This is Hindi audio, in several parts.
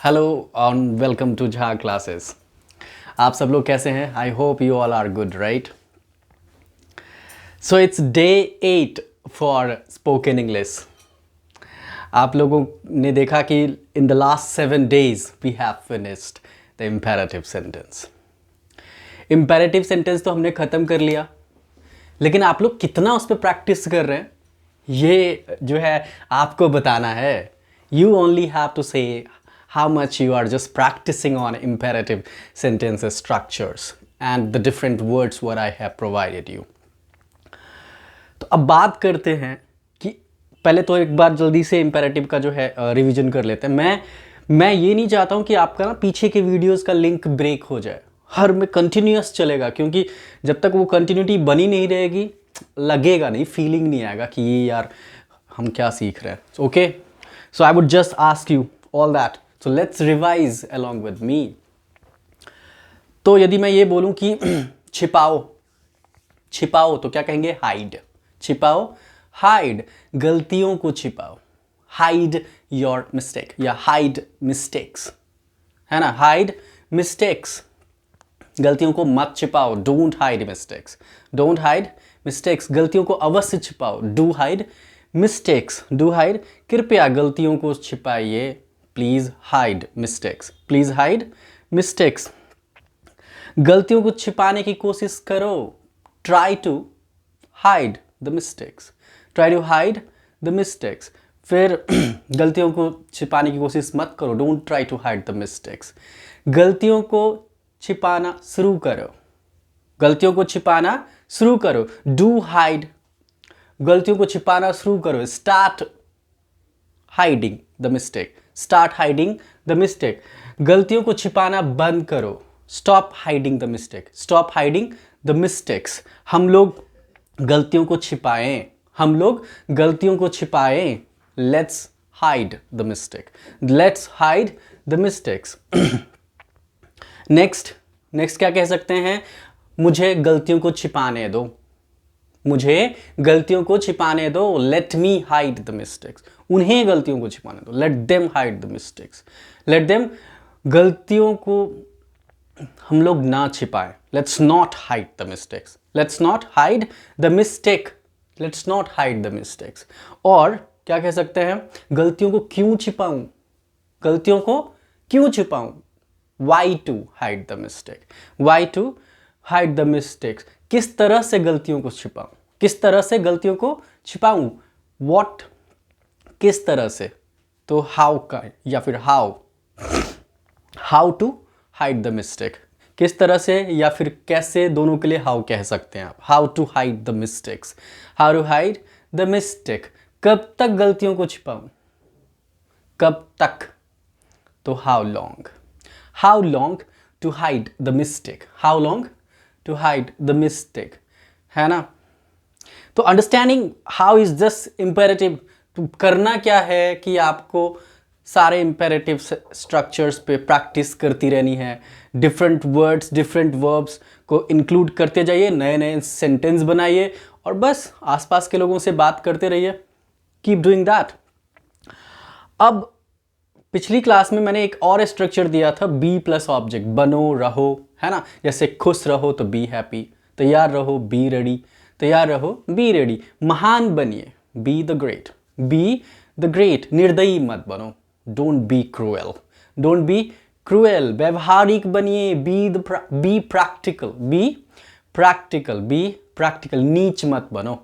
Hello and welcome to Jha classes. आप सब लोग कैसे हैं? I hope you all are good, right? So it's day 8 for spoken English. आप लोगों ने देखा कि in the last 7 days we have finished the imperative sentence. Imperative sentence तो हमने ख़त्म कर लिया, लेकिन आप लोग कितना उस पर प्रैक्टिस कर रहे हैं ये जो है आपको बताना है। यू ओनली हैव टू से how much you are just practicing on imperative sentences structures and the different words what I have provided you। तो अब बात करते हैं कि पहले तो एक बार जल्दी से imperative का जो है रिवीजन कर लेते हैं। मैं ये नहीं चाहता हूँ कि आपका ना पीछे के वीडियोस का लिंक ब्रेक हो जाए, हर में कंटिन्यूस चलेगा, क्योंकि जब तक वो कंटिन्यूटी बनी नहीं रहेगी लगेगा नहीं, फीलिंग नहीं आएगा कि ये यार हम क्या सीख रहे हैं। Okay, so I would just ask you all that, so let's revise along with me। तो यदि मैं ये बोलूं कि छिपाओ, छिपाओ तो क्या कहेंगे? हाइड। छिपाओ, हाइड, गलतियों को छिपाओ। हाइड योर मिस्टेक या हाइड मिस्टेक्स, है ना? हाइड मिस्टेक्स, गलतियों को मत छिपाओ। Don't hide mistakes, don't hide mistakes, गलतियों को अवश्य छिपाओ। Do hide mistakes, do hide, कृपया गलतियों को छिपाइए। Please hide mistakes, please hide mistakes, गलतियों को छिपाने की कोशिश करो। Try to hide the mistakes, try to hide the mistakes. फिर गलतियों को छिपाने की कोशिश मत करो। Don't try to hide the mistakes, गलतियों को छिपाना शुरू करो। गलतियों को छिपाना शुरू करो। डू हाइड, गलतियों को छिपाना शुरू करो। Start hiding the mistake, start hiding the mistake, गलतियों को छिपाना बंद करो। Stop hiding the mistake, stop hiding the mistakes. हम लोग गलतियों को छिपाएं, हम लोग गलतियों को छिपाएं। Let's hide the mistake, let's hide the mistakes. Next, next क्या कह सकते हैं? मुझे गलतियों को छिपाने दो, मुझे गलतियों को छिपाने दो। Let me hide the mistakes, उन्हें गलतियों को छिपाने दो। Let them hide the mistakes, let them, गलतियों को हम लोग ना छिपाएं। Let's not hide the mistakes, let's not hide the mistake, let's not hide the mistakes. और क्या कह सकते हैं? गलतियों को क्यों छिपाऊं, गलतियों को क्यों छिपाऊं? Why to hide the mistake, why to hide the mistakes, किस तरह से गलतियों को छिपाऊं, किस तरह से गलतियों को छिपाऊं। वॉट, किस तरह से, तो हाउ का या फिर how, how to hide the mistake, किस तरह से या फिर कैसे, दोनों के लिए हाउ कह सकते हैं आप। How to hide the mistakes, how to hide the mistake. कब तक गलतियों को छिपाऊं, कब तक, तो how long, how long to hide the mistake, how long to hide the mistake, है ना? तो understanding how is this imperative, तो करना क्या है कि आपको सारे इम्पेरेटिव स्ट्रक्चर्स पे प्रैक्टिस करती रहनी है। डिफरेंट वर्ड्स, डिफरेंट वर्ब्स को इंक्लूड करते जाइए, नए नए सेंटेंस बनाइए और बस आसपास के लोगों से बात करते रहिए। Keep doing that. अब पिछली क्लास में मैंने एक और स्ट्रक्चर दिया था, बी प्लस ऑब्जेक्ट, बनो रहो, है ना? जैसे खुश रहो तो बी हैप्पी, तैयार रहो बी रेडी, तैयार रहो बी रेडी, महान बनिए be the great, be the great, निर्दयी मत बनो, don't be cruel, don't be cruel, व्यवहारिक बनिए be practical, be practical, be practical, नीच मत बनो,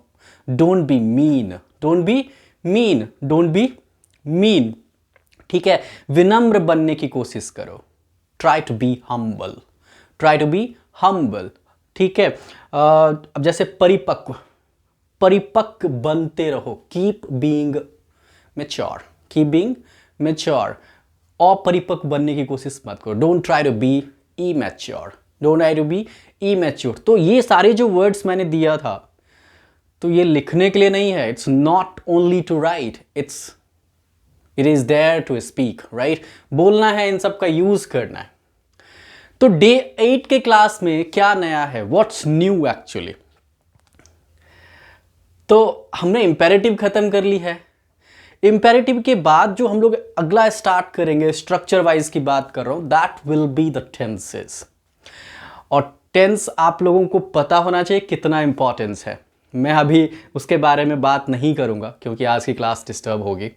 don't be mean, don't be mean, don't be mean, ठीक है? विनम्र बनने की कोशिश करो, try to be humble, try to be humble, ठीक है? अब जैसे परिपक्व, परिपक्व बनते रहो, keep being mature, keep being mature. अपरिपक्व बनने की कोशिश मत करो, don't try to be immature, don't try to be immature. तो ये सारे जो वर्ड्स मैंने दिया था, तो ये लिखने के लिए नहीं है, it's not only to write, it is there to speak, right? बोलना है, इन सब का यूज करना है। तो डे 8 के क्लास में क्या नया है, व्हाट्स न्यू एक्चुअली? तो हमने इंपेरेटिव खत्म कर ली है। इम्पेरेटिव के बाद जो हम लोग अगला स्टार्ट करेंगे, स्ट्रक्चर वाइज की बात कर रहा हूं, that will be the tenses. और टेंस आप लोगों को पता होना चाहिए कितना इंपॉर्टेंस है। मैं अभी उसके बारे में बात नहीं करूंगा क्योंकि आज की क्लास डिस्टर्ब होगी।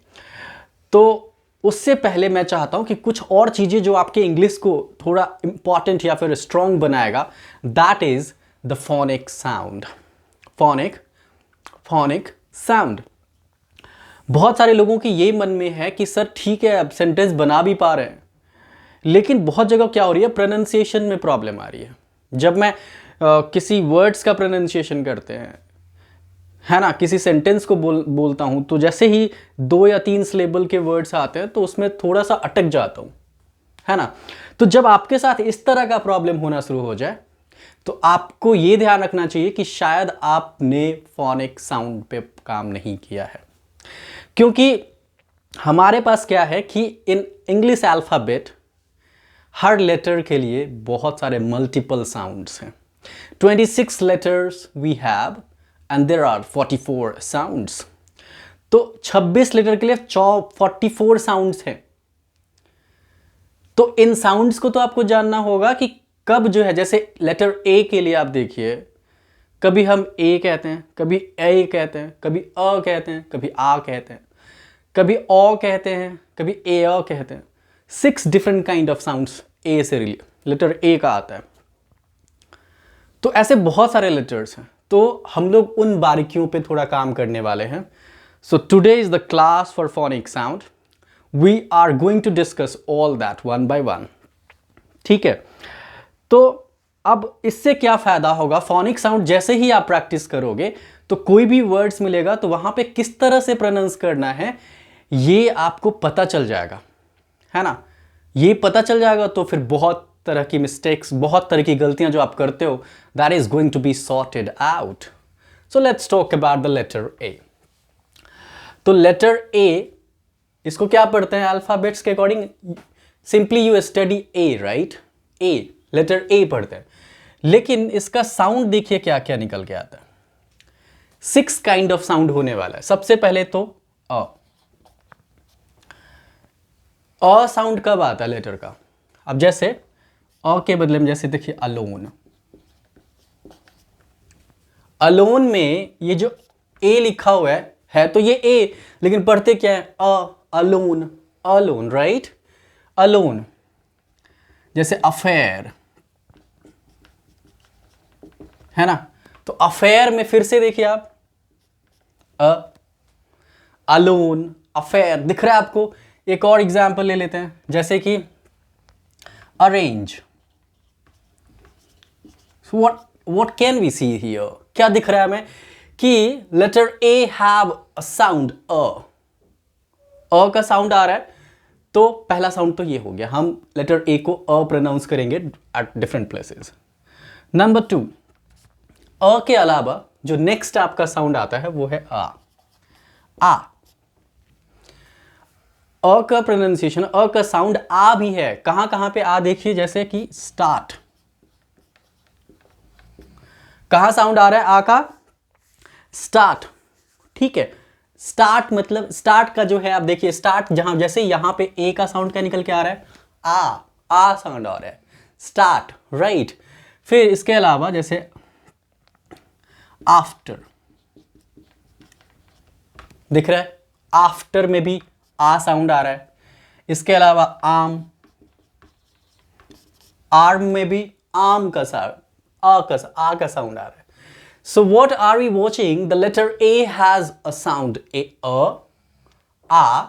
तो उससे पहले मैं चाहता हूं कि कुछ और चीज़ें जो आपके इंग्लिश को थोड़ा इंपॉर्टेंट या फिर स्ट्रॉन्ग बनाएगा, that is the phonic sound. Phonic sound. बहुत सारे लोगों की ये मन में है कि सर ठीक है, अब सेंटेंस बना भी पा रहे हैं, लेकिन बहुत जगह क्या हो रही है, प्रोनाउंसिएशन में प्रॉब्लम आ रही है। जब मैं किसी वर्ड्स का प्रोनाउंसिएशन करते हैं, है ना, किसी सेंटेंस को बोलता हूं, तो जैसे ही 2 या 3 सिलेबल के वर्ड्स आते हैं तो उसमें थोड़ा सा अटक जाता हूं, है ना। तो जब आपके साथ इस तरह का प्रॉब्लम होना शुरू हो जाए तो आपको यह ध्यान रखना चाहिए कि शायद आपने फोनिक साउंड पे काम नहीं किया है। क्योंकि हमारे पास क्या है कि इन इंग्लिश अल्फाबेट हर लेटर के लिए बहुत सारे मल्टीपल साउंड्स हैं। 26 letters we have and there are 44 sounds. तो 26 लेटर के लिए 44 साउंड्स हैं। तो इन साउंड्स को तो आपको जानना होगा कि कब जो है, जैसे लेटर ए के लिए आप देखिए, कभी हम ए कहते हैं, कभी ए कहते हैं, कभी अ कहते हैं, कभी आ कहते हैं, कभी ओ कहते हैं, कभी ए अ कहते हैं। 6 डिफरेंट काइंड ऑफ साउंड्स ए से लेटर ए का आता है। तो ऐसे बहुत सारे लेटर्स हैं, तो हम लोग उन बारीकियों पे थोड़ा काम करने वाले हैं। So today is the class for phonic sound. We are going to discuss all that one by one. ठीक है, तो अब इससे क्या फायदा होगा, फोनिक साउंड जैसे ही आप प्रैक्टिस करोगे तो कोई भी वर्ड्स मिलेगा तो वहां पे किस तरह से प्रोनाउंस करना है ये आपको पता चल जाएगा, है ना। ये पता चल जाएगा तो फिर बहुत तरह की मिस्टेक्स, बहुत तरह की गलतियां जो आप करते हो, that is going to be sorted out. So let's talk about the letter A. तो लेटर ए, इसको क्या पढ़ते हैं अल्फाबेट्स के according? Simply you study A, right. A, letter A पढ़ते हैं, लेकिन इसका साउंड देखिए क्या क्या निकल के आता है। 6 काइंड ऑफ साउंड होने वाला है। सबसे पहले तो अ साउंड कब आता है लेटर का? अब जैसे अ के बदले में जैसे देखिए अलोन। अलोन में ये जो ए लिखा हुआ है तो ये ए, लेकिन पढ़ते क्या है? Alone, alone, right. अलोन। जैसे अफेयर, है ना। तो अफेयर में फिर से देखिए आप अलोन, अफेयर दिख रहा है आपको। एक और एग्जांपल ले लेते हैं, जैसे कि arrange. what can we see here? क्या दिख रहा है हमें कि letter A have a sound अ का साउंड आ रहा है। तो पहला साउंड तो ये हो गया, हम लेटर ए को अ प्रोनाउंस करेंगे एट डिफरेंट प्लेसेस। नंबर 2, अ के अलावा जो नेक्स्ट आपका साउंड आता है वो है आ। अ का प्रोनाउंसिएशन, अ का साउंड आ भी है। कहां कहां पे आ देखिए, जैसे कि स्टार्ट। कहां साउंड आ रहा है आ का? स्टार्ट। ठीक है, स्टार्ट मतलब स्टार्ट का जो है आप देखिए, स्टार्ट जहां जैसे यहां पे ए का साउंड क्या निकल के आ रहा है? आ साउंड आ रहा है, स्टार्ट, राइट। फिर इसके अलावा जैसे आफ्टर, दिख रहा है, आफ्टर में भी आ साउंड आ रहा है। इसके अलावा आम, आर्म में भी आम का साउंड, आ का साउंड आ रहा है। So what are we watching? The letter A has a sound आ।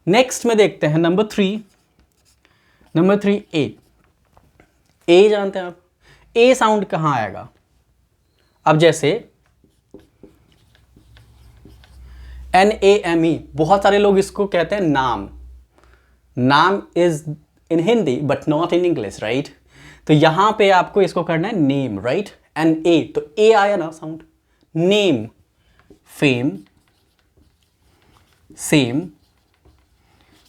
नेक्स्ट में देखते हैं नंबर 3। नंबर 3 ए जानते हैं आप? ए साउंड कहां आएगा? अब जैसे NAME, बहुत सारे लोग इसको कहते हैं नाम। नाम is in Hindi but not in English, right. तो यहां पे आपको इसको करना है नेम, राइट। NA, तो ए आया ना साउंड। नेम, फेम, सेम,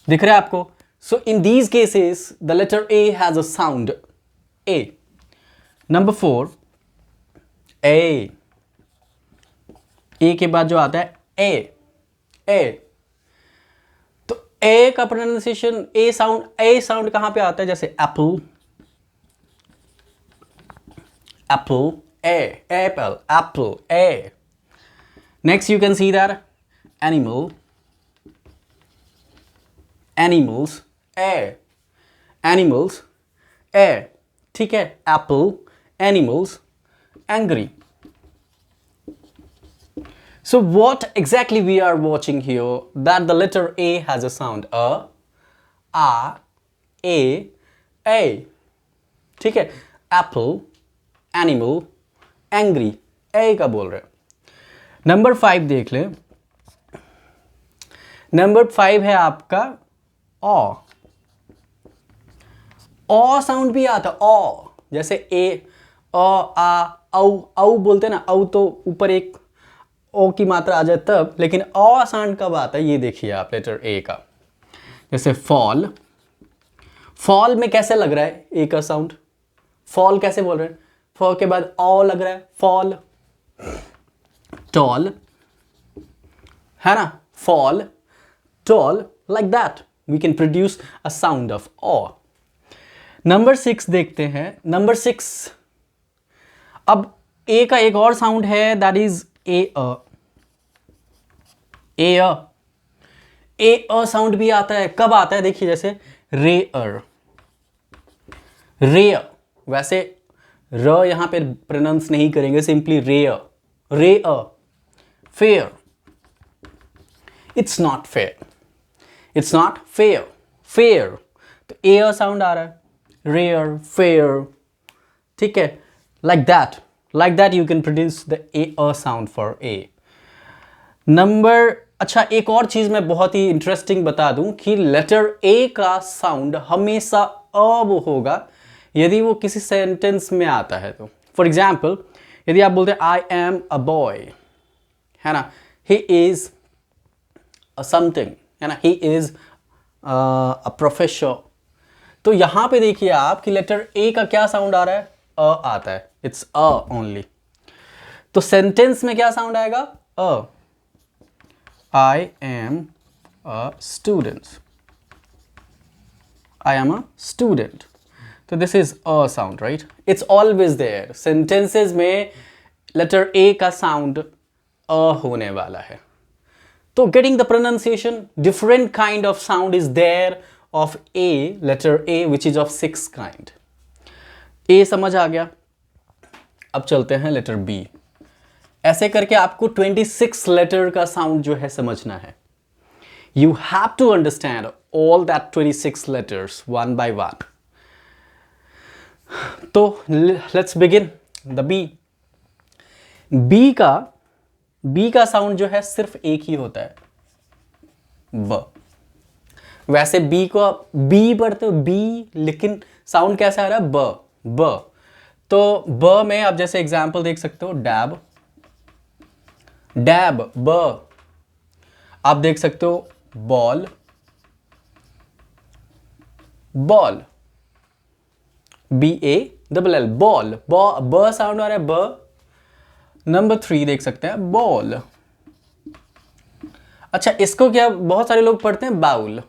दिख रहा है आपको। So in these cases the letter A has a sound A. Number 4 A के बाद जो आता है ए ए का प्रोनाउंसिएशन, ए साउंड कहां पे आता है? जैसे apple, apple, A, apple, apple, A. Next you can see that animal, animals, A, animals, A. ठीक है, apple, animals, angry. So what exactly we are watching here? That the letter A has a sound a, a. ठीक है, apple, animal, angry, a का बोल रहे हैं. नंबर 5 देख ले. नंबर 5 है आपका ओ. ओ साउंड भी आता है, ओ. जैसे ए, आ, औ, औ बोलते हैं ना, औ तो ऊपर एक ओ की मात्रा आ जाए तब, लेकिन अ साउंड कब आता है ये देखिए आप लेटर ए का. जैसे फॉल, फॉल में कैसे लग रहा है ए का साउंड? फॉल कैसे बोल रहे हैं? फॉल के बाद ओ लग रहा है, फॉल. टॉल है ना, fall, tall, like that we can produce a sound of O. Number 6 देखते हैं. नंबर 6, अब ए का एक और साउंड है, that is a a. A a sound भी आता है. कब आता है? देखिए जैसे रेयर, रेयर. वैसे र यहां पे प्रोनाउंस नहीं करेंगे, simply rare, rare. Fair, it's not fair, it's not fair, fair. तो ए अ साउंड आ रहा है, रेयर, फेयर. ठीक है, like that you can produce the a sound for a. Number, अच्छा एक और चीज मैं बहुत ही इंटरेस्टिंग बता दूं कि लेटर ए का साउंड हमेशा अब होगा यदि वो किसी सेंटेंस में आता है तो. फॉर एग्जाम्पल यदि आप बोलते हैं आई एम अ बॉय, है ना, ही इज समथिंग, है ना, ही इज अ प्रोफेसर. तो यहां पे देखिए आप कि लेटर ए का क्या साउंड आ रहा है? अ आता है, इट्स अ ओनली. तो सेंटेंस में क्या साउंड आएगा? अ. I am a student, I am a student. तो this is a sound, right? It's always there. Sentences में लेटर ए का साउंड अ होने वाला है. तो getting the pronunciation, different kind of sound is there of A, letter A, which is of 6 kind. A समझ आ गया. अब चलते हैं लेटर बी. ऐसे करके आपको 26 लेटर का साउंड जो है समझना है. You have to understand all that 26 letters one by one. तो let's begin the B. B का साउंड जो है सिर्फ एक ही होता है, ब. वैसे बी को बी पढ़ते हो बी, लेकिन साउंड कैसा आ रहा है? ब, ब. तो ब में आप जैसे एग्जाम्पल देख सकते हो, डैब, डैब, ब. आप देख सकते हो ball, ball, B A double L, ball, ब साउंड आ रहा है, ब. नंबर 3 देख सकते हैं, बॉल. अच्छा इसको क्या बहुत सारे लोग पढ़ते हैं? Bowl.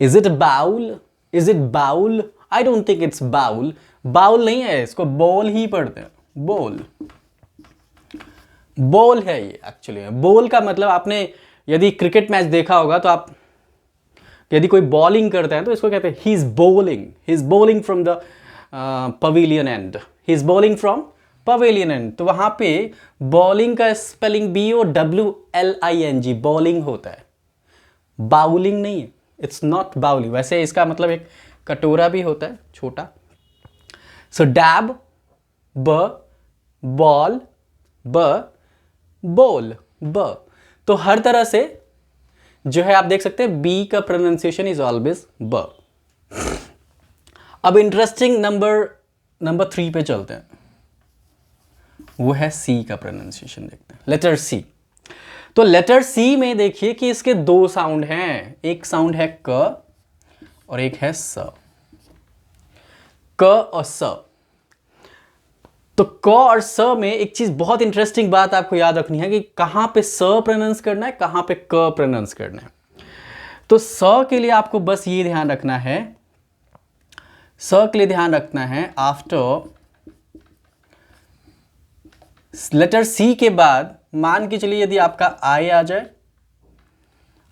Is it bowl? Is it bowl? I don't think it's bowl. Bowl नहीं है, इसको बॉल ही पढ़ते हैं, बॉल, बॉल है ये एक्चुअली. बॉल का मतलब आपने यदि क्रिकेट मैच देखा होगा तो आप, यदि कोई बॉलिंग करता है तो इसको कहते हैं he is bowling from the pavilion and, he is bowling from pavilion and. तो वहां पे बॉलिंग का स्पेलिंग BOWLING, बॉलिंग होता है, बाउलिंग नहीं है. It's not bowling. वैसे इसका मतलब एक कटोरा भी होता है छोटा. सो डैब, ब, बॉल, ब, बॉल, ब. तो हर तरह से जो है आप देख सकते हैं बी का प्रोनाउंसिएशन इज ऑलवेज ब. अब इंटरेस्टिंग नंबर 3 पे चलते हैं, वो है सी का प्रोनाउंसिएशन देखते हैं, लेटर सी. तो लेटर सी में देखिए कि इसके 2 साउंड हैं. एक साउंड है क और एक है स. क और स. तो क और स में एक चीज बहुत इंटरेस्टिंग बात आपको याद रखनी है कि कहां पे स प्रोनाउंस करना है, कहां पे क प्रोनाउंस करना है. तो स के लिए आपको बस ये ध्यान रखना है, स के लिए ध्यान रखना है आफ्टर लेटर सी के बाद मान के चलिए यदि आपका आई आ जाए,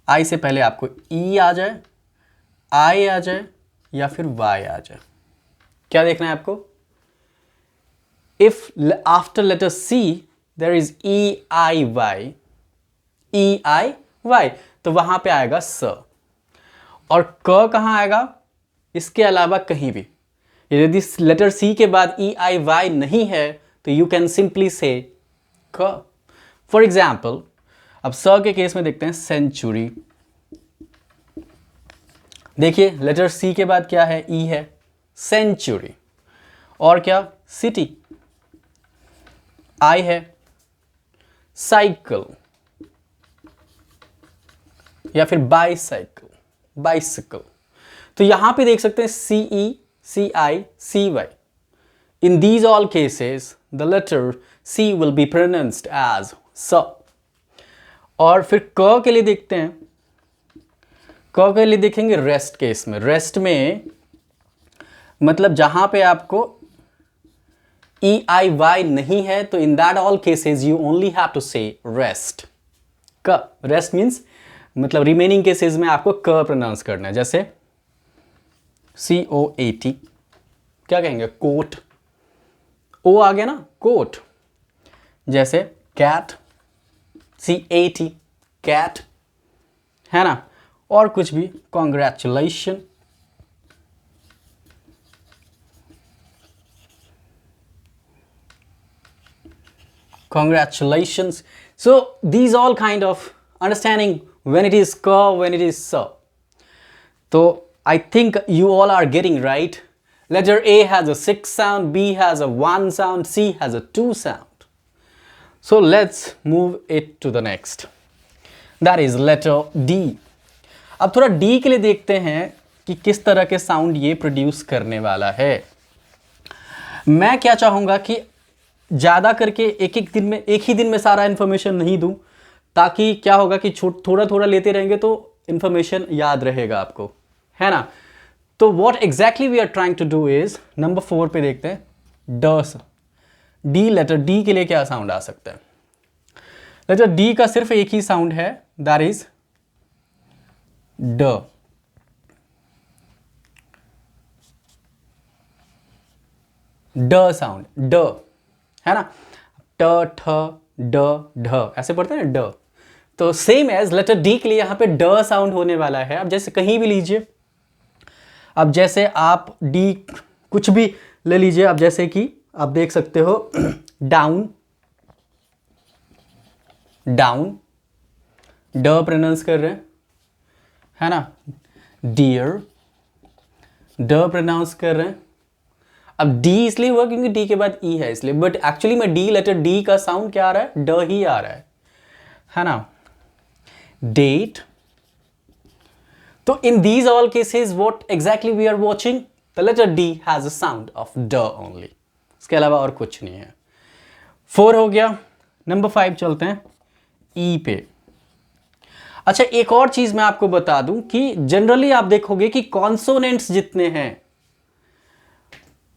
आई से पहले आपको ई आ जाए, आई आ जाए या फिर वाई आ जाए, क्या देखना है आपको? If after letter C there is E I Y, E I Y, तो वहां पे आएगा स। और क कहां आएगा? इसके अलावा कहीं भी। यदि लेटर सी के बाद ई आई वाई नहीं है तो यू कैन सिंपली से क। फॉर एग्जाम्पल अब स के केस में देखते हैं सेंचुरी। देखिए लेटर सी के बाद क्या है? ई है, सेंचुरी। और क्या? सिटी। आई है, साइकिल या फिर बाईसाइकिल, बाइसिकल। तो यहां पे देख सकते हैं C E, C I, C Y. In these all cases the letter C will be pronounced as स। और फिर क के लिए देखते हैं, क के लिए देखेंगे रेस्ट केस में। रेस्ट में मतलब जहां पे आपको ई आई वाई नहीं है तो in that all cases you only have to say rest. क, रेस्ट मीन्स मतलब रिमेनिंग केसेस में आपको क प्रोनाउंस करना है। जैसे COAT, क्या कहेंगे? कोट। ओ आ गया ना, कोट। जैसे कैट, CAT, कैट, है ना। और कुछ भी, congratulation, congratulations. So these all kind of understanding when it is ka, when it is sa. So I think you all are getting right. Letter A has a 6 sound, B has a 1 sound, C has a 2 sound. So let's move it to the next. That is letter D. अब थोड़ा D के लिए देखते हैं कि किस तरह के साउंड ये प्रोड्यूस करने वाला है। मैं क्या चाहूँगा कि ज़्यादा करके एक ही दिन में सारा इन्फॉर्मेशन नहीं दूं, ताकि क्या होगा कि थोड़ा थोड़ा लेते रहेंगे तो इन्फॉर्मेशन याद रहेगा आपको, है ना। तो what exactly we are trying to do is, number 4 पे देखते हैं ड। डी, लेटर डी के लिए क्या साउंड आ सकता है? लेटर डी का सिर्फ एक ही साउंड है, दैट इज ड। ड साउंड, ड, है ना। ट, ठ, ड, ढ ऐसे पढ़ते हैं ना, ड। तो सेम एज लेटर डी के लिए यहां पे ड साउंड होने वाला है। अब जैसे कहीं भी लीजिए, अब जैसे आप डी कुछ भी ले लीजिए, अब जैसे कि आप देख सकते हो डाउन, डाउन, ड प्रोनाउंस कर रहे हैं, है ना। डियर, ड प्रोनाउंस कर रहे हैं। अब डी इसलिए हुआ क्योंकि डी के बाद ई है इसलिए, बट एक्चुअली में डी, लेटर डी का साउंड क्या आ रहा है? ड ही आ रहा है ना। डेट। तो in these all cases what exactly we are watching, the letter D has a sound of d only, इसके अलावा और कुछ नहीं है। 4 हो गया। नंबर 5 चलते हैं ई पे। अच्छा, एक और चीज मैं आपको बता दूं कि जनरली आप देखोगे कि कॉन्सोनेंट्स जितने हैं,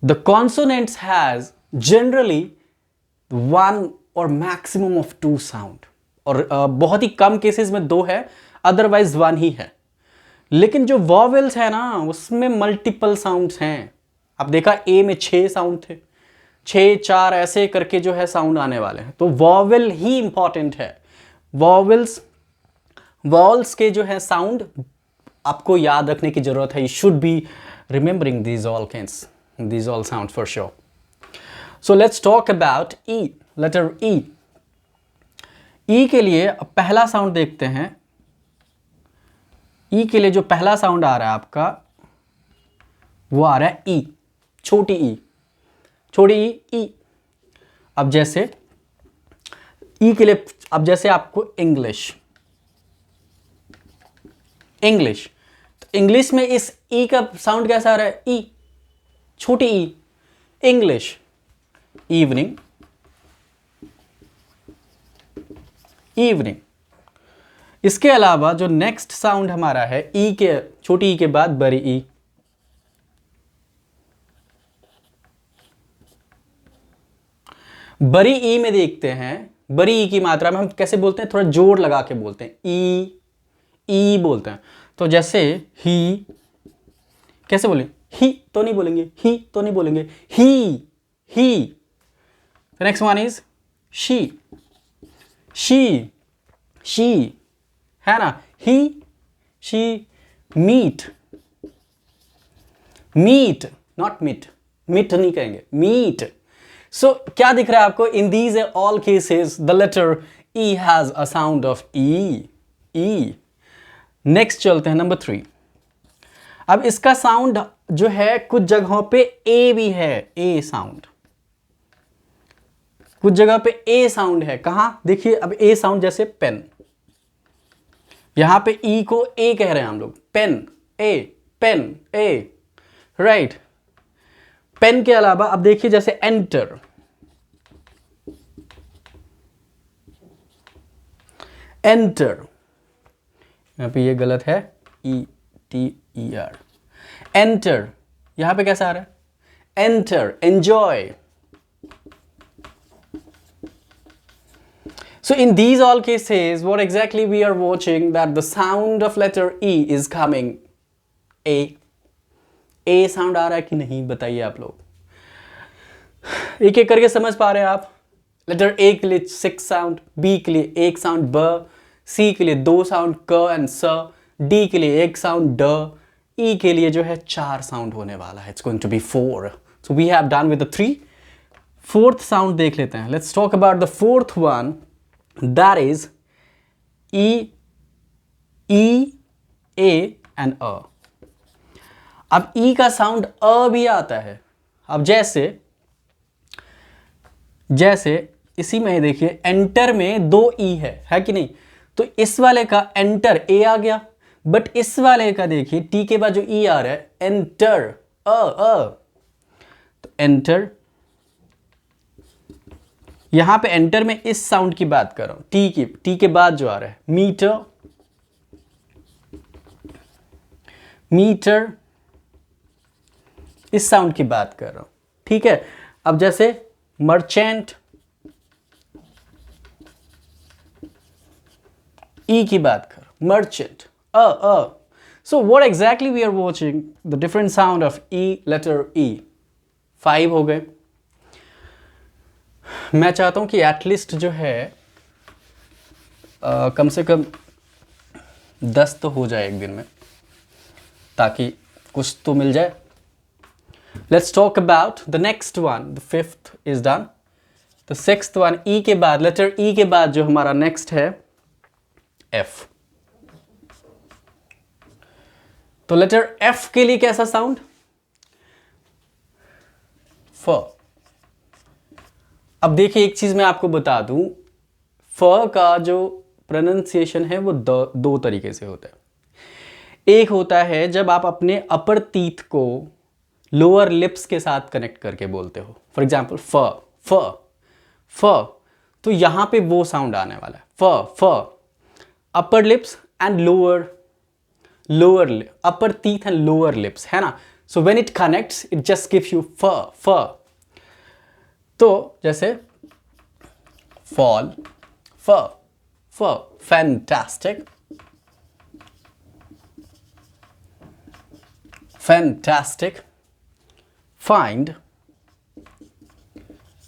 the consonants has generally 1 or maximum of 2 sound, और बहुत ही कम केसेस में 2 है, अदरवाइज 1 ही है। लेकिन जो वॉवेल्स है ना उसमें मल्टीपल साउंड्स हैं। आप देखा ए में 6 साउंड थे, 6, 4 ऐसे करके जो है साउंड आने वाले हैं। तो वॉवेल ही इंपॉर्टेंट है। वॉवेल्स, वॉल्स के जो है साउंड आपको याद रखने की जरूरत है। You should be remembering these all cans, these all sounds for sure. So let's talk about E, letter E. E के लिए पहला साउंड देखते हैं। E के लिए जो पहला साउंड आ रहा है आपका वो आ रहा है E, छोटी E, छोटी E, E। अब जैसे E के लिए, अब जैसे आपको इंग्लिश, इंग्लिश, तो इंग्लिश में इस E का साउंड कैसा आ रहा है? E, छोटी ई। English, evening, evening. इसके अलावा जो नेक्स्ट साउंड हमारा है ई के, छोटी ई के बाद बड़ी ई, बड़ी ई में देखते हैं, बड़ी ई की मात्रा में हम कैसे बोलते हैं, थोड़ा जोर लगा के बोलते हैं, ई बोलते हैं। तो जैसे ही, कैसे बोलेंगे, ही तो नहीं बोलेंगे, ही तो नहीं बोलेंगे, he. Next one is she है ना, he she, meet not meet नहीं कहेंगे, मीट। सो क्या दिख रहा है आपको, in these all cases the letter E has a sound of E. Next चलते हैं नंबर 3। अब इसका साउंड जो है कुछ जगहों पे ए भी है, ए साउंड, कुछ जगह पे ए साउंड है। कहां देखिए, अब ए साउंड जैसे पेन, यहां पे ई को ए कह रहे हैं हम लोग, पेन ए, राइट। पेन के अलावा अब देखिए जैसे एंटर, यहां पे ये गलत है, ETER, एंटर, यहां पे कैसा आ रहा है, enter, enjoy. So in these all cases, what exactly we are watching, that the sound of letter E is coming A sound आ रहा है कि नहीं, बताइए आप लोग, एक एक करके समझ पा रहे हैं आप। लेटर A के लिए 6 साउंड, B के लिए 1 साउंड ब, C के लिए 2 साउंड क एंड स, D के लिए 1 साउंड ड, E के लिए जो है 4 साउंड होने वाला है, it's going to be 4। So we have done with the 3। Fourth sound देख लेते हैं, let's talk about the fourth one, that is E, A and a. अब ई का साउंड अ भी आता है। अब जैसे इसी में देखिए, एंटर में 2 ई है कि नहीं, तो इस वाले का एंटर ए आ गया, बट इस वाले का देखिए टी के बाद जो ई आ रहा है, एंटर अ, तो एंटर, यहां पे एंटर में इस साउंड की बात कर रहा हूं, टी के बाद जो आ रहा है, मीटर, इस साउंड की बात कर रहा हूं, ठीक है। अब जैसे मर्चेंट, ई की बात कर, मर्चेंट अ। So what exactly we are watching, the different sound of E, letter E. 5 हो गए। मैं चाहता हूं कि एटलीस्ट जो है कम से कम 10 तो हो जाए एक दिन में, ताकि कुछ तो मिल जाए। Let's talk about the next one. The 5th is done. The 6th one, E के बाद, लेटर E के बाद जो हमारा नेक्स्ट है F। तो लेटर F के लिए कैसा साउंड, फ। अब देखिए एक चीज मैं आपको बता दूं, फ का जो प्रोनाउंसिएशन है वो दो तरीके से होता है। एक होता है जब आप अपने अपर टीथ को लोअर लिप्स के साथ कनेक्ट करके बोलते हो, फॉर एग्जाम्पल फ, तो यहां पे वो साउंड आने वाला है, फ, upper lips and lower upper teeth and lower lips, है ना। So when it connects it just gives you फ। तो जैसे फॉल, फ, fantastic, find.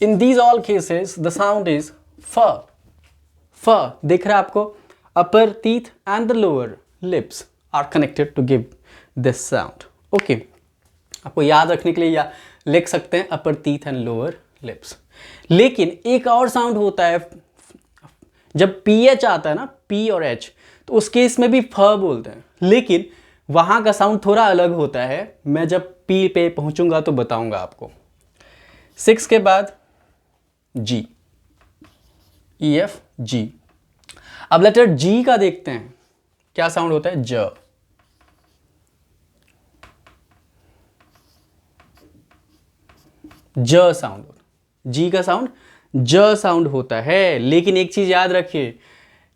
In these all cases the sound is f। दिख रहा है आपको, upper teeth and the lower lips are connected to give this sound। okay, आपको याद रखने के लिए या लिख सकते हैं upper teeth and lower lips। लेकिन एक और साउंड होता है जब ph आता है ना, p और h, तो उस केस में भी फ बोलते हैं, लेकिन वहां का साउंड थोड़ा अलग होता है। मैं जब पी पे पहुंचूंगा तो बताऊंगा आपको। 6 के बाद जी, EF, जी। अब लेटर जी का देखते हैं क्या साउंड होता है, ज। साउंड, जी का साउंड ज साउंड होता है। लेकिन एक चीज याद रखिए,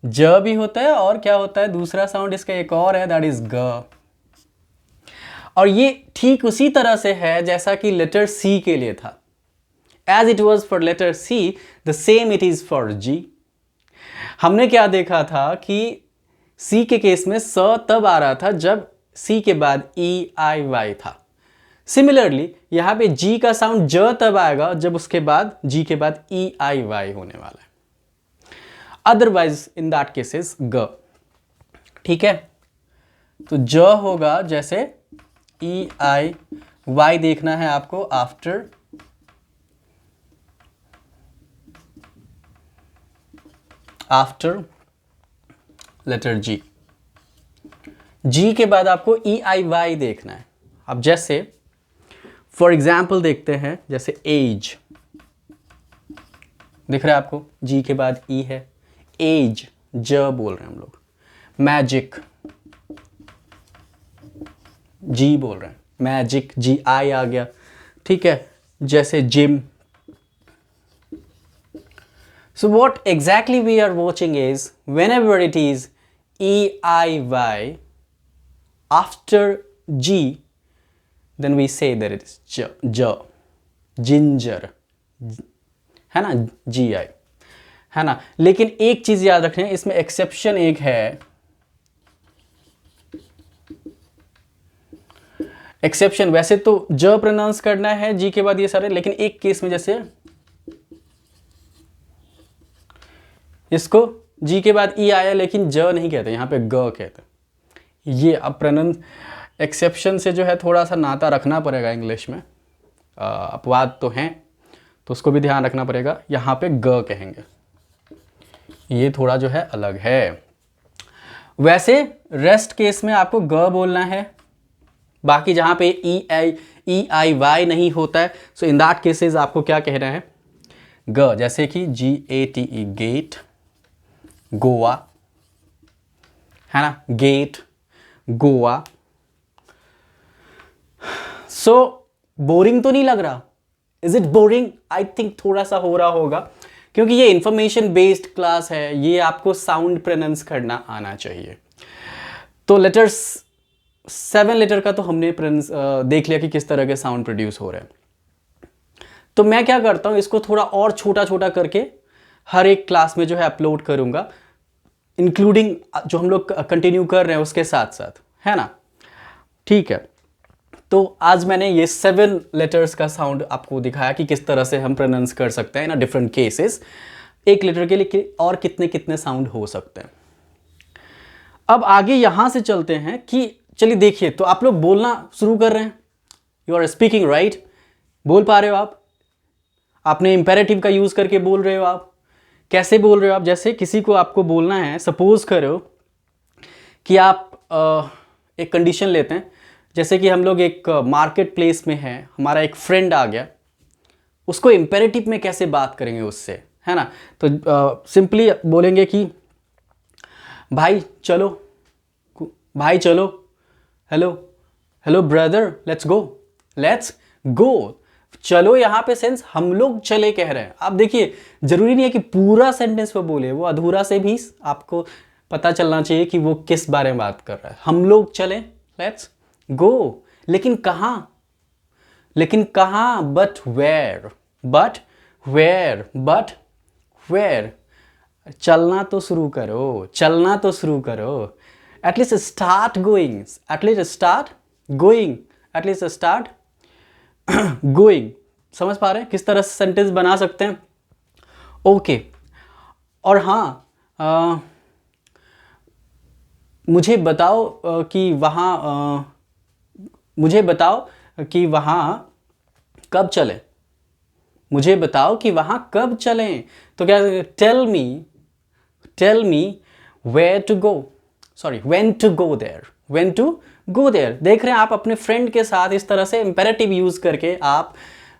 ज भी होता है और क्या होता है दूसरा साउंड इसका एक और है, दैट इज ग। और ये ठीक उसी तरह से है जैसा कि लेटर सी के लिए था। As it was for letter C, the same it is for G. हमने क्या देखा था कि सी के केस में स तब आ रहा था जब सी के बाद ई आई वाई था। सिमिलरली यहां पे जी का साउंड ज तब आएगा जब उसके बाद जी के बाद ई आई वाई होने वाला है। अदरवाइज इन दैट केसेस ग। ठीक है, तो ज होगा जैसे ई आई वाई देखना है आपको आफ्टर लेटर जी। जी के बाद आपको ई आई वाई देखना है। अब जैसे फॉर एग्जाम्पल देखते हैं, जैसे एज दिख रहा है आपको, जी के बाद ई है, एज ज बोल रहे हैं हम लोग। मैजिक जी बोल रहे हैं, मैजिक जी आई आ गया। ठीक है, जैसे gym. So what exactly we are watching is whenever it is E-I-Y after G, then we say that it is j, ginger, है ना, G-I, है ना। लेकिन एक चीज याद रखना है, इसमें एक्सेप्शन एक है। एक्सेप्शन वैसे तो ज प्रोनाउंस करना है जी के बाद ये सारे, लेकिन एक केस में जैसे इसको जी के बाद ई आया लेकिन ज नहीं कहते, यहाँ पे ग कहते। ये अब प्रोनाउंस एक्सेप्शन से जो है थोड़ा सा नाता रखना पड़ेगा इंग्लिश में, अपवाद तो हैं तो उसको भी ध्यान रखना पड़ेगा। यहाँ पे ग कहेंगे, ये थोड़ा जो है अलग है। वैसे रेस्ट केस में आपको ग बोलना है, बाकी जहाँ पे ई आई वाई नहीं होता है, सो इन दैट केसेस आपको क्या कहना है, ग। जैसे कि GATE गेट, गोवा, है ना, गेट, गोवा। सो बोरिंग तो नहीं लग रहा? Is it boring? I think थोड़ा सा हो रहा होगा, क्योंकि ये इंफॉर्मेशन बेस्ड क्लास है, ये आपको साउंड प्रोनाउंस करना आना चाहिए। तो लेटर्स 7 लेटर का तो हमने देख लिया कि किस तरह के साउंड प्रोड्यूस हो रहे हैं। तो मैं क्या करता हूं, इसको थोड़ा और छोटा छोटा करके हर एक क्लास में जो है अपलोड करूंगा, इंक्लूडिंग जो हम लोग कंटिन्यू कर रहे हैं उसके साथ साथ, है ना। ठीक है, तो आज मैंने ये 7 लेटर्स का साउंड आपको दिखाया कि किस तरह से हम प्रोनाउंस कर सकते हैं ना डिफरेंट केसेस। एक लेटर के लिए और कितने कितने साउंड हो सकते हैं। अब आगे यहां से चलते हैं कि चलिए देखिए, तो आप लोग बोलना शुरू कर रहे हैं, यू आर स्पीकिंग राइट, बोल पा रहे हो आप, आपने इंपेरेटिव का यूज करके बोल रहे हो। आप कैसे बोल रहे हो? आप जैसे किसी को आपको बोलना है, सपोज करो कि आप एक कंडीशन लेते हैं, जैसे कि हम लोग एक मार्केट प्लेस में हैं, हमारा एक फ्रेंड आ गया, उसको इंपेरेटिव में कैसे बात करेंगे उससे, है ना। तो सिंपली बोलेंगे कि भाई चलो, भाई चलो, hello hello brother, let's go. चलो यहाँ पे सेंस हम लोग चले कह रहे हैं। आप देखिए, जरूरी नहीं है कि पूरा सेंटेंस पे बोले, वो अधूरा से भी आपको पता चलना चाहिए कि वो किस बारे में बात कर रहा है। हम लोग चले, लेट्स गो, लेकिन कहाँ, बट वेयर, चलना तो शुरू करो, एटलीस्ट स्टार्ट गोइंग। समझ पा रहे हैं किस तरह से सेंटेंस बना सकते हैं? ओके। और हाँ, मुझे बताओ कि वहाँ कब चलें। तो क्या, tell me where to go, sorry when to go there. देख रहे हैं आप, अपने फ्रेंड के साथ इस तरह से इंपेरेटिव यूज करके आप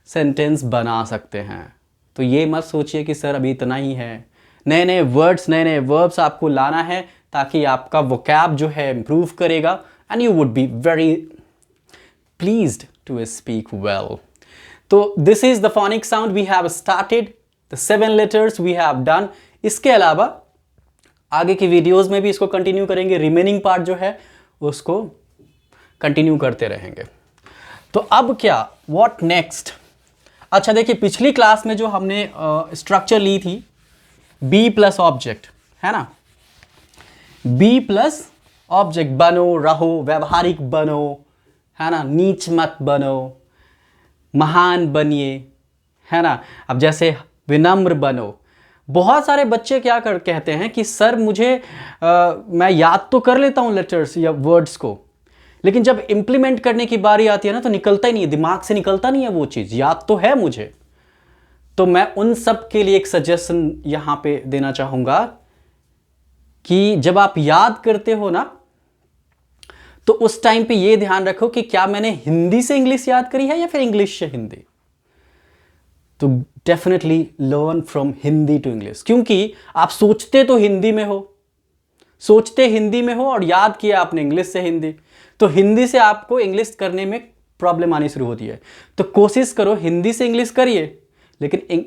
सेंटेंस बना सकते हैं। तो ये मत सोचिए कि सर अभी इतना ही है, नए नए वर्ब्स आपको लाना है ताकि आपका वोकैब जो है इंप्रूव करेगा, and you would be very pleased to speak well. तो this is the phonic sound we have started, the 7 letters we have done. इसके अलावा आगे की वीडियोस में भी इसको कंटिन्यू करेंगे, रिमेनिंग पार्ट जो है उसको कंटिन्यू करते रहेंगे। तो अब क्या, व्हाट नेक्स्ट? अच्छा देखिए, पिछली क्लास में जो हमने स्ट्रक्चर ली थी, बी प्लस ऑब्जेक्ट, है ना, बी प्लस ऑब्जेक्ट, बनो, रहो, व्यवहारिक बनो, है ना, नीच मत बनो, महान बनिए, है ना। अब जैसे विनम्र बनो। बहुत सारे बच्चे क्या कहते हैं कि सर मुझे मैं याद तो कर लेता हूँ लेटर्स या वर्ड्स को, लेकिन जब इम्प्लीमेंट करने की बारी आती है ना तो निकलता ही नहीं है, दिमाग से निकलता नहीं है वो चीज़, याद तो है मुझे। तो मैं उन सब के लिए एक सजेशन यहाँ पे देना चाहूँगा कि जब आप याद करते हो ना, तो उस टाइम पे ये ध्यान रखो कि क्या मैंने हिंदी से इंग्लिश याद करी है या फिर इंग्लिश से हिंदी। तो definitely learn from Hindi to English, क्योंकि आप सोचते तो हिंदी में हो, सोचते हिंदी में हो और याद किया आपने इंग्लिश से हिंदी, तो हिंदी से आपको इंग्लिश करने में प्रॉब्लम आनी शुरू होती है। तो कोशिश करो हिंदी से इंग्लिश करिए, लेकिन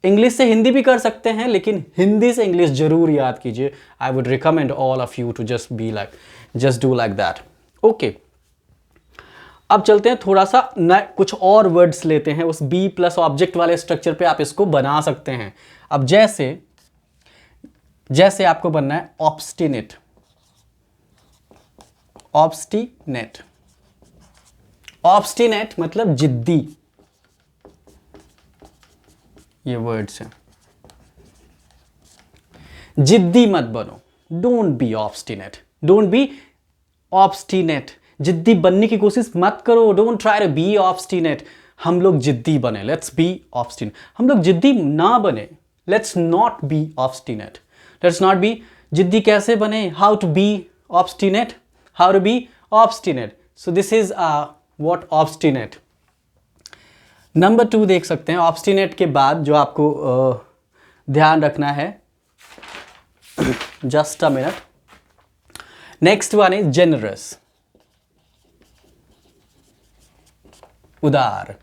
इंग्लिश से हिंदी भी कर सकते हैं, लेकिन हिंदी से इंग्लिश जरूर याद कीजिए। I would recommend all of you to just do like that. Okay, अब चलते हैं थोड़ा सा कुछ और वर्ड्स लेते हैं, उस बी प्लस ऑब्जेक्ट वाले स्ट्रक्चर पे आप इसको बना सकते हैं। अब जैसे आपको बनना है ऑब्स्टिनेट, ऑब्स्टिनेट, ऑब्स्टिनेट मतलब जिद्दी, ये वर्ड्स हैं। जिद्दी मत बनो, don't be obstinate, don't be obstinate, जिद्दी बनने की कोशिश मत करो, don't try to be obstinate. हम लोग जिद्दी बने, लेट्स बी ऑब्स्टिनेट। हम लोग जिद्दी ना बने, let's not be obstinate, let's not be जिद्दी। कैसे बने? How to be obstinate, how to be obstinate. So this is what obstinate. Number 2 देख सकते हैं, ऑब्स्टिनेट के बाद जो आपको ध्यान रखना है, just a minute, next one is generous, उदार।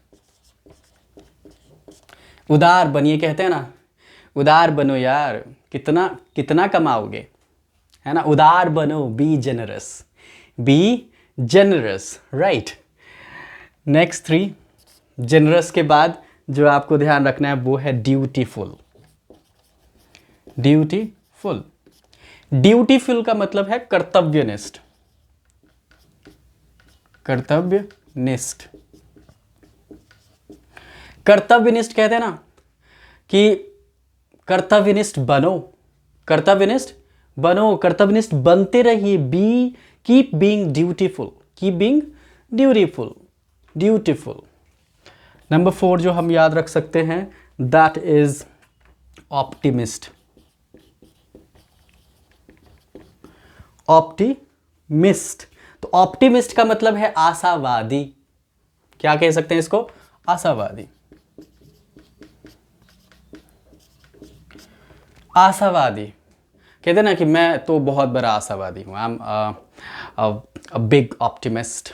उदार बनिए, कहते हैं ना, उदार बनो यार, कितना कितना कमाओगे, है ना। उदार बनो, be generous, be generous, right. Next 3, generous के बाद जो आपको ध्यान रखना है वो है ड्यूटीफुल, ड्यूटीफुल। ड्यूटीफुल का मतलब है कर्तव्यनिष्ठ, कर्तव्यनिष्ठ। कर्तव्यनिष्ठ कहते हैं ना कि कर्तव्यनिष्ठ बनो, कर्तव्यनिष्ठ बनो, कर्तव्यनिष्ठ बनते रहिए। Be, keep being dutiful, keep being dutiful, dutiful. Number 4 जो हम याद रख सकते हैं, दैट इज ऑप्टिमिस्ट, ऑप्टिमिस्ट। तो ऑप्टिमिस्ट का मतलब है आशावादी, क्या कह सकते हैं इसको? आशावादी, आशावादी। कहते हैं ना कि मैं तो बहुत बड़ा आशावादी हूँ, आई am a big optimist,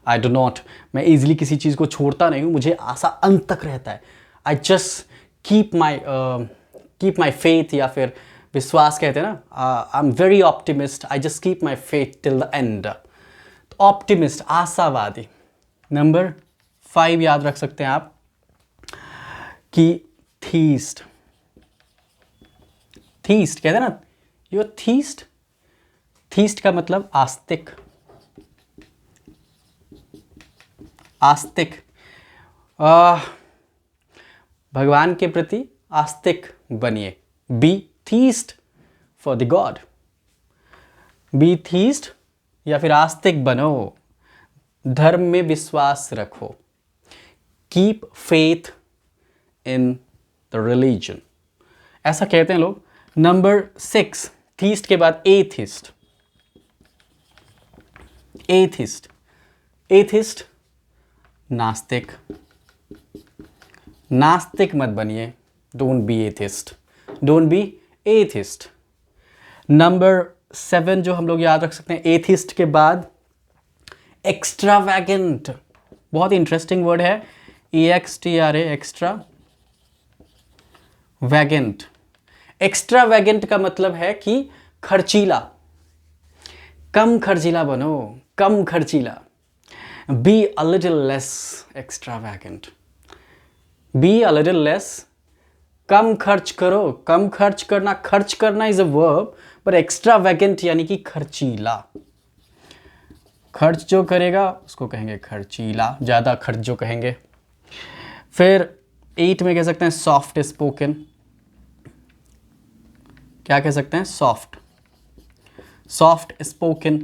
I do not, मैं इजीली किसी चीज़ को छोड़ता नहीं हूँ, मुझे आशा अंत तक रहता है। I just keep my faith, या फिर विश्वास कहते हैं ना, I am very optimist, I just keep my faith till the end. तो ऑप्टिमिस्ट, आशावादी। नंबर 5 याद रख सकते हैं आप कि थीस्ट, थीस्ट कहते हैं ना, यू आर थीस्ट, थीस्ट का मतलब आस्तिक, आस्तिक। भगवान के प्रति आस्तिक बनिए, be theist for the god, be theist या फिर आस्तिक बनो, धर्म में विश्वास रखो, keep faith in the religion, ऐसा कहते हैं लोग। नंबर 6, थीस्ट के बाद एथिस्ट, एथिस्ट, एथिस्ट नास्तिक, नास्तिक मत बनिए, don't be atheist, don't be atheist. Number 7 जो हम लोग याद रख सकते हैं एथिस्ट के बाद, एक्स्ट्रावैगेंट, बहुत इंटरेस्टिंग वर्ड है, EXTRA, एक्स्ट्रा वैगेंट। एक्स्ट्रावैगेंट का मतलब है कि खर्चीला, कम खर्चीला बनो, कम खर्चीला। Be a little less extravagant, be a little less, कम खर्च करो। कम खर्च करना, खर्च करना इज अ वर्ब, पर एक्स्ट्रावैगेंट यानी कि खर्चीला। खर्च जो करेगा उसको कहेंगे खर्चीला, ज़्यादा खर्च जो कहेंगे। फिर 8 में कह सकते हैं सॉफ्ट स्पोकन। क्या कह सकते हैं? Soft, soft spoken,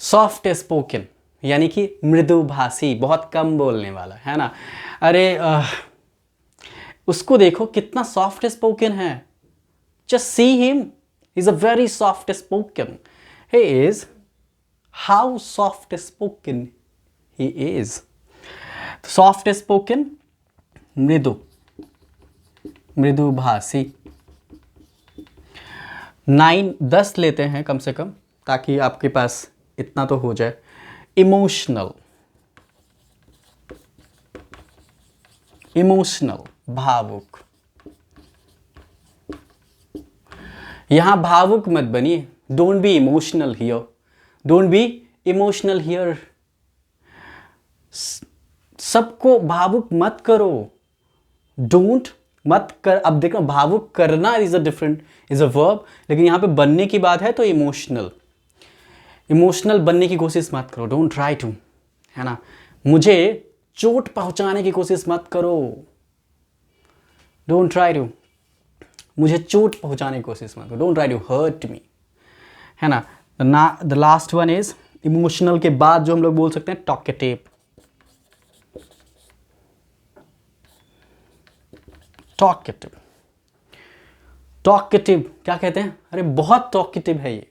soft spoken यानी कि मृदुभाषी, बहुत कम बोलने वाला, है ना। अरे उसको देखो कितना सॉफ्ट स्पोकन है, just see him, is a very soft spoken, he is, how soft spoken he is. Soft spoken, मृदु, मृदुभाषी। 10 लेते हैं कम से कम, ताकि आपके पास इतना तो हो जाए। इमोशनल, इमोशनल, भावुक। यहां भावुक मत बनिए, don't be emotional here, don't be emotional here. सबको भावुक मत करो, डोंट मत कर। अब देखो, भावुक करना is a different, is a verb, लेकिन यहां पे बनने की बात है तो इमोशनल, इमोशनल बनने की कोशिश मत करो, डोंट ट्राई टू, है ना। मुझे चोट पहुंचाने की कोशिश मत करो, डोंट ट्राई टू, मुझे चोट पहुंचाने की कोशिश मत करो, don't try to hurt me, है ना। The last one is emotional के बाद जो हम लोग बोल सकते हैं टॉकेटिव। टॉकेटिव, टॉकेटिव क्या कहते हैं? अरे बहुत टॉकेटिव है ये,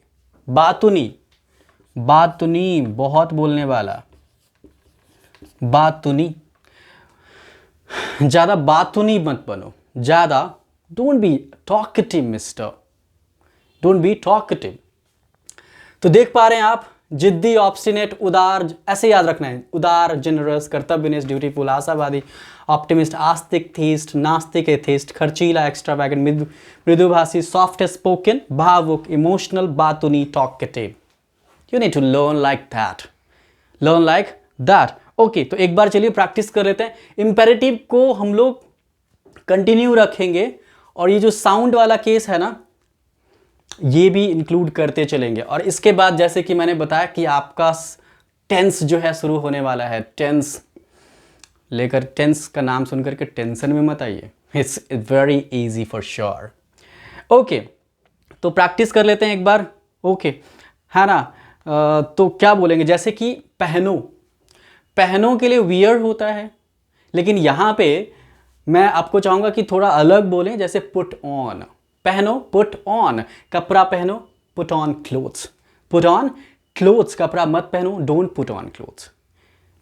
बातूनी, बातूनी, बहुत बोलने वाला, बातूनी। ज्यादा बातूनी मत बनो, ज्यादा, don't be talkative mister, don't be talkative. तो देख पा रहे हैं आप, जिद्दी, ऑब्स्टिनेट, उदार, ऐसे याद रखना है, उदार, जनरस, कर्तव्यनिष्ठ, ड्यूटीफुल, आशावादी, ऑप्टिमिस्ट, आस्तिक, थीस्ट, नास्तिक, एथीस्ट, खर्चीला, एक्स्ट्रावैगेंट, मृदुभाषी, सॉफ्ट स्पोकन, भावुक, इमोशनल, बातूनी, talkative. You need to learn like that. Learn like that. Okay, तो एक बार चलिए प्रैक्टिस कर लेते हैं। इंपेरेटिव को हम लोग कंटिन्यू रखेंगे, और ये जो साउंड वाला केस है ना, ये भी इंक्लूड करते चलेंगे। और इसके बाद जैसे कि मैंने बताया कि आपका टेंस जो है शुरू होने वाला है। टेंस लेकर, टेंस का नाम सुनकर के टेंशन में मत आइए, it's very easy for sure. Okay, तो प्रैक्टिस कर लेते हैं एक बार। ओके, है ना। तो क्या बोलेंगे, जैसे कि पहनो, पहनो के लिए वियर होता है, लेकिन यहाँ पे मैं आपको चाहूँगा कि थोड़ा अलग बोलें, जैसे पुट ऑन। पहनो, पुट ऑन, कपड़ा पहनो, put on clothes, put on clothes, कपड़ा मत पहनो, don't put on clothes,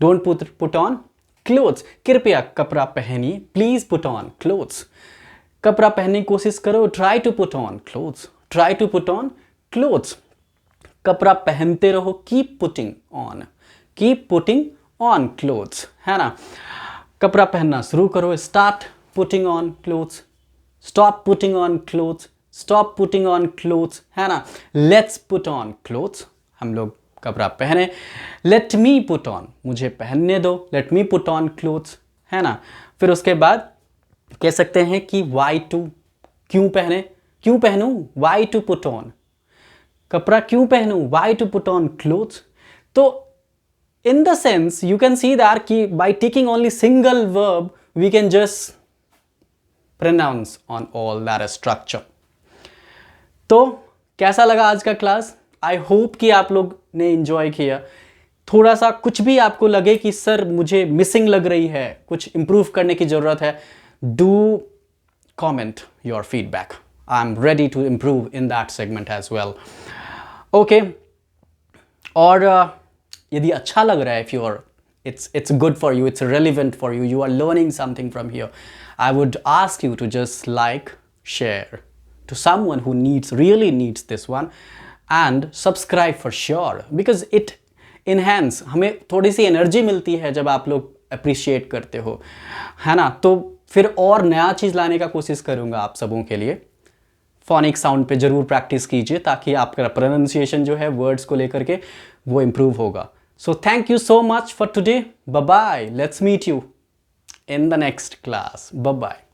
don't put on clothes. कृपया कपड़ा पहनिए, प्लीज पुट ऑन क्लोथ्स। कपड़ा पहनने की कोशिश करो, try to put on clothes, try to put on clothes. कपड़ा पहनते रहो, keep putting on, keep putting on clothes, है ना। कपड़ा पहनना शुरू करो, start putting on clothes, stop putting on clothes, stop putting on clothes, है ना। लेट्स पुट ऑन क्लोथ्स, हम लोग कपड़ा पहने। लेट मी पुट ऑन, मुझे पहनने दो, let me put on clothes, है ना। फिर उसके बाद कह सकते हैं कि वाई टू, क्यों पहने, क्यों पहनूं, वाई टू पुट ऑन, कपड़ा क्यों पहनूं, why to put on clothes. तो in the sense you can see that कि by taking only single verb we can just pronounce on all that structure. तो कैसा लगा आज का क्लास? आई होप कि आप लोग ने एंजॉय किया। थोड़ा सा कुछ भी आपको लगे कि सर मुझे मिसिंग लग रही है, कुछ इंप्रूव करने की जरूरत है, do comment your feedback, I am ready to improve in that segment as well. Okay, और यदि अच्छा लग रहा है, if you are, it's good for you, it's relevant for you, you are learning something from here, I would ask you to just like, share to someone who really needs this one, and subscribe for sure, because it enhance, हमें थोड़ी सी एनर्जी मिलती है जब आप लोग अप्रिशिएट करते हो, है ना। तो फिर और नया चीज़ लाने का कोशिश करूँगा आप सबों के लिए। फोनिक साउंड पे ज़रूर प्रैक्टिस कीजिए ताकि आपका प्रोनाउंसिएशन जो है वर्ड्स को लेकर के वो इम्प्रूव होगा। So thank you so much for today. Bye bye, let's meet you in the next class. Bye bye.